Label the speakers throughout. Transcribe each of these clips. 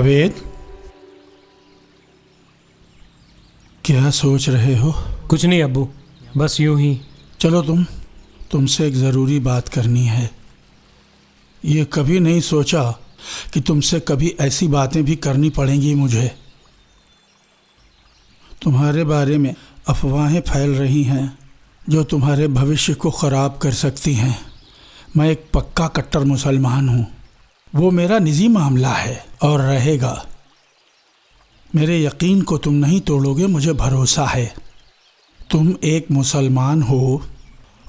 Speaker 1: जावेद, क्या सोच रहे हो?
Speaker 2: कुछ नहीं अब्बू, बस यूं ही।
Speaker 1: चलो तुमसे एक ज़रूरी बात करनी है। ये कभी नहीं सोचा कि तुमसे कभी ऐसी बातें भी करनी पड़ेंगी मुझे। तुम्हारे बारे में अफवाहें फैल रही हैं जो तुम्हारे भविष्य को ख़राब कर सकती हैं। मैं एक पक्का कट्टर मुसलमान हूँ। वो मेरा निजी मामला है और रहेगा। मेरे यकीन को तुम नहीं तोड़ोगे, मुझे भरोसा है। तुम एक मुसलमान हो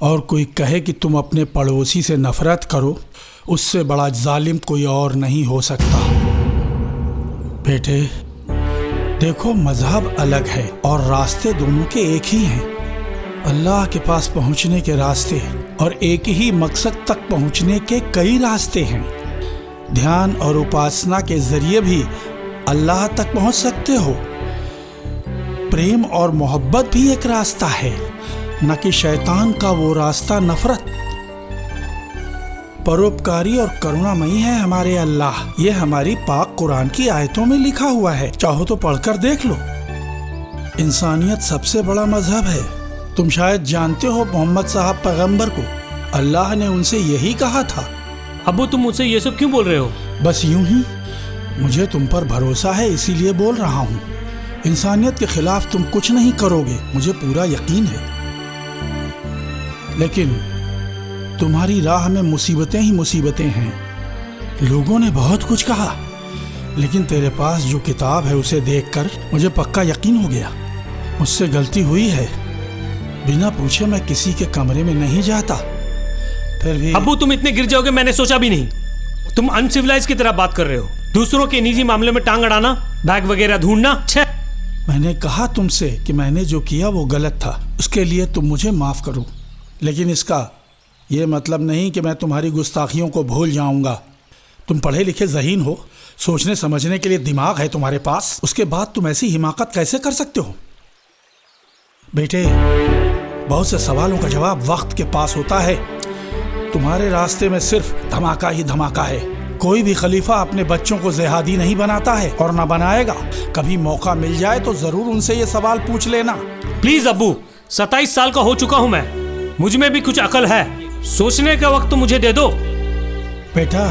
Speaker 1: और कोई कहे कि तुम अपने पड़ोसी से नफ़रत करो, उससे बड़ा जालिम कोई और नहीं हो सकता। बेटे देखो, मज़हब अलग है और रास्ते दोनों के एक ही हैं। अल्लाह के पास पहुंचने के रास्ते और एक ही मकसद तक पहुंचने के कई रास्ते हैं। ध्यान और उपासना के ज़रिए भी अल्लाह तक पहुंच सकते हो। प्रेम और मोहब्बत भी एक रास्ता है, न कि शैतान का वो रास्ता नफरत। परोपकारी और करुणामयी है हमारे अल्लाह। ये हमारी पाक कुरान की आयतों में लिखा हुआ है, चाहो तो पढ़कर देख लो। इंसानियत सबसे बड़ा मजहब है। तुम शायद जानते हो मोहम्मद साहब पैगंबर को अल्लाह ने उनसे यही कहा था।
Speaker 2: अब्बू तुम मुझसे ये सब क्यों बोल रहे हो?
Speaker 1: बस यूं ही, मुझे तुम पर भरोसा है इसीलिए बोल रहा हूँ। इंसानियत के खिलाफ तुम कुछ नहीं करोगे, मुझे पूरा यकीन है। लेकिन तुम्हारी राह में मुसीबतें ही मुसीबतें हैं। लोगों ने बहुत कुछ कहा, लेकिन तेरे पास जो किताब है उसे देखकर मुझे पक्का यकीन हो गया। मुझसे गलती हुई है। बिना पूछे मैं किसी के कमरे में नहीं जाता। फिर भी
Speaker 2: अब्बू तुम इतने गिर जाओगे मैंने सोचा भी नहीं। तुम अनसिविलाइज की तरह बात कर रहे हो। दूसरों के निजी मामले में टांग अड़ाना, बैग वगैरह ढूंढना।
Speaker 1: मैंने कहा तुमसे कि मैंने जो किया वो गलत था, उसके लिए तुम मुझे माफ करो। लेकिन इसका ये मतलब नहीं कि मैं तुम्हारी गुस्ताखियों को भूल जाऊंगा। तुम पढ़े लिखे ज़हीन हो, सोचने समझने के लिए दिमाग है तुम्हारे पास। उसके बाद तुम ऐसी हिमाकत कैसे कर सकते हो? बेटे, बहुत से सवालों का जवाब वक्त के पास होता है। तुम्हारे रास्ते में सिर्फ धमाका ही धमाका है। कोई भी खलीफा अपने बच्चों को जिहादी नहीं बनाता है और ना बनाएगा। कभी मौका मिल जाए तो जरूर उनसे ये सवाल पूछ लेना।
Speaker 2: प्लीज अब्बू, 27 साल का हो चुका हूं मैं। मुझ में भी कुछ अकल है। सोचने का वक्त तो मुझे दे दो।
Speaker 1: बेटा,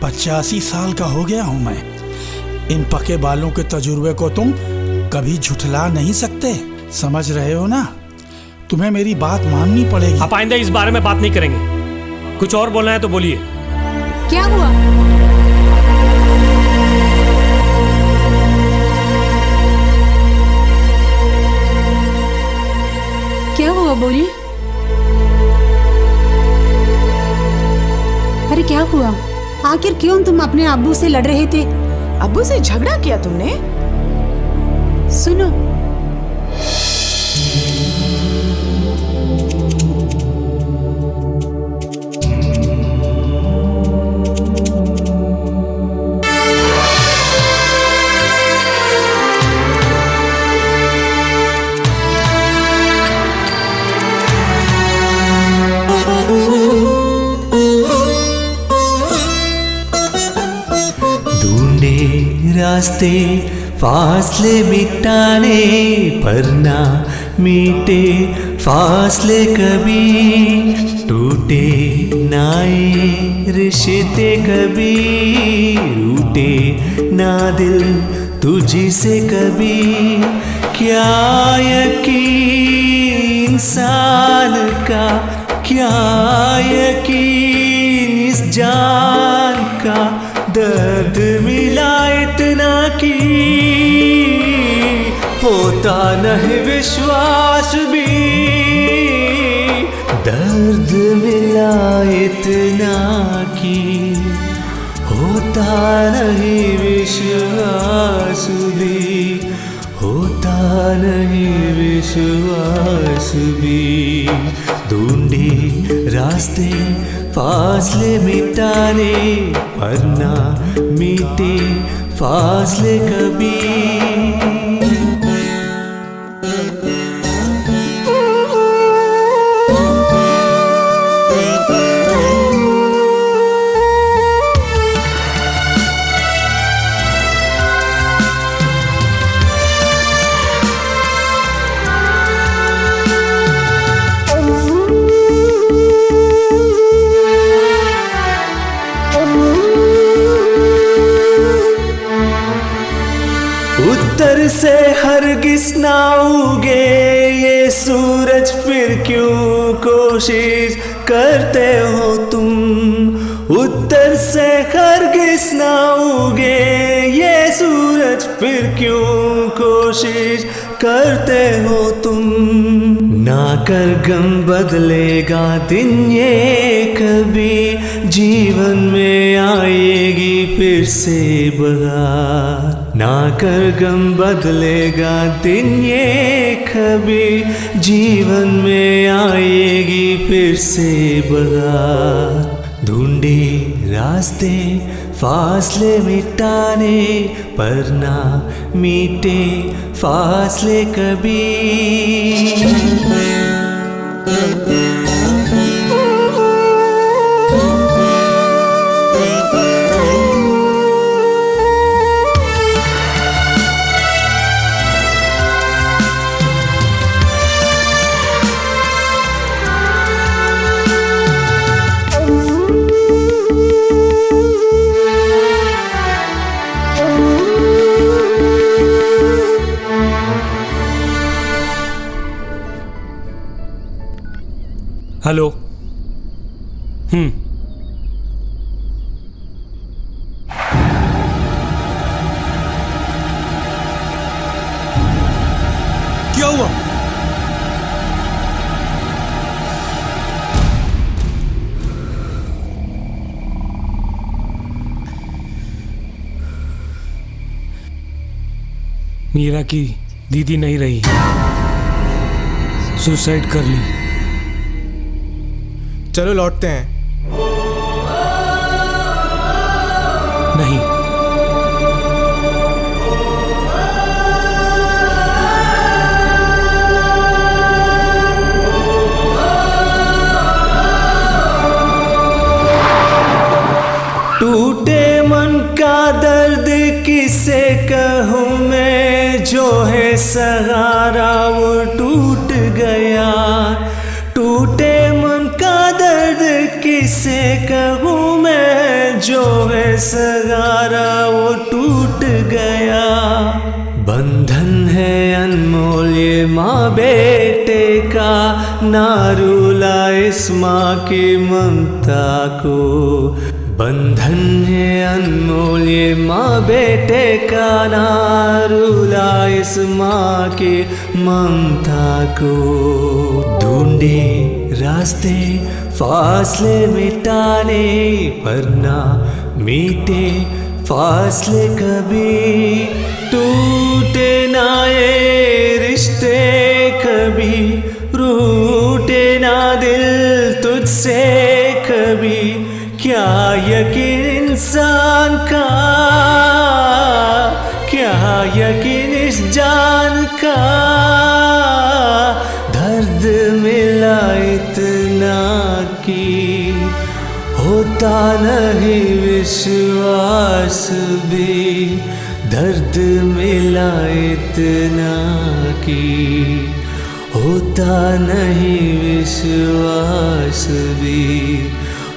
Speaker 1: 85 साल का हो गया हूं मैं। इन पके बालों के तजुर्बे को तुम कभी झुठला नहीं सकते। समझ रहे हो ना? तुम्हें मेरी बात माननी पड़ेगी।
Speaker 2: आप आइंदा इस बारे में बात नहीं करेंगे। कुछ और बोलना है तो बोलिए।
Speaker 3: क्या हुआ? क्या हुआ, बोलिए। अरे क्या हुआ? आखिर क्यों तुम अपने अब्बू से लड़ रहे थे?
Speaker 4: अब्बू से झगड़ा किया तुमने?
Speaker 3: सुनो,
Speaker 5: रास्ते फासले मिटाने पर ना मीटे फासले कभी, टूटे नाए रिश्ते कभी, रूठे ना दिल तुझी से कभी। क्या यकीन इंसान का, क्या यकीन इस जान का, दर्द मिला इतना कि होता नहीं विश्वास भी। दर्द मिला इतना कि होता नहीं विश्वास भी, होता नहीं विश्वास भी। ढूंढे रास्ते फासले मिटाने पर ना मीटे फासले कभी। सूरज फिर क्यों कोशिश करते हो तुम, उत्तर से हरगिज़ ना उगे ये सूरज फिर क्यों कोशिश करते हो तुम। ना कर गम बदलेगा दिन ये कभी, जीवन में आएगी फिर से बहार। ना कर गम बदलेगा दिन ये कभी, जीवन में आएगी फिर से बहार। ढूंढे रास्ते फासले मिटाने, पर ना मीटे फासले कभी।
Speaker 2: हेलो। क्या हुआ? मीरा की दीदी नहीं रही, सुसाइड कर ली।
Speaker 6: चलो लौटते हैं।
Speaker 2: नहीं,
Speaker 5: टूटे मन का दर्द किसे कहूँ मैं, जो है सहारा वो टूट गया। टूटे मन का दर्द किसे कहूँ मैं, जो है सहारा वो टूट गया। बंधन है अनमोल ये माँ बेटे का, ना रुला इस माँ की ममता को। बंधन है अनमोल ये माँ बेटे का, ना रुला इस माँ की ममता को। ढूंढे रास्ते फासले मिटाने, पर ना मीटे फासले कभी। टूटे ना ये रिश्ते कभी, रूठे ना दिल तुझसे कभी। क्या यकीन इंसान का, क्या यकीन इस जान का, दर्द मिला इतना कि होता नहीं विश्वास भी। दर्द मिला इतना कि होता नहीं विश्वास भी,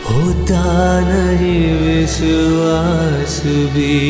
Speaker 5: होता नहीं विश्वास भी।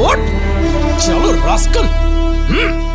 Speaker 6: उठ। चलो रास्कल।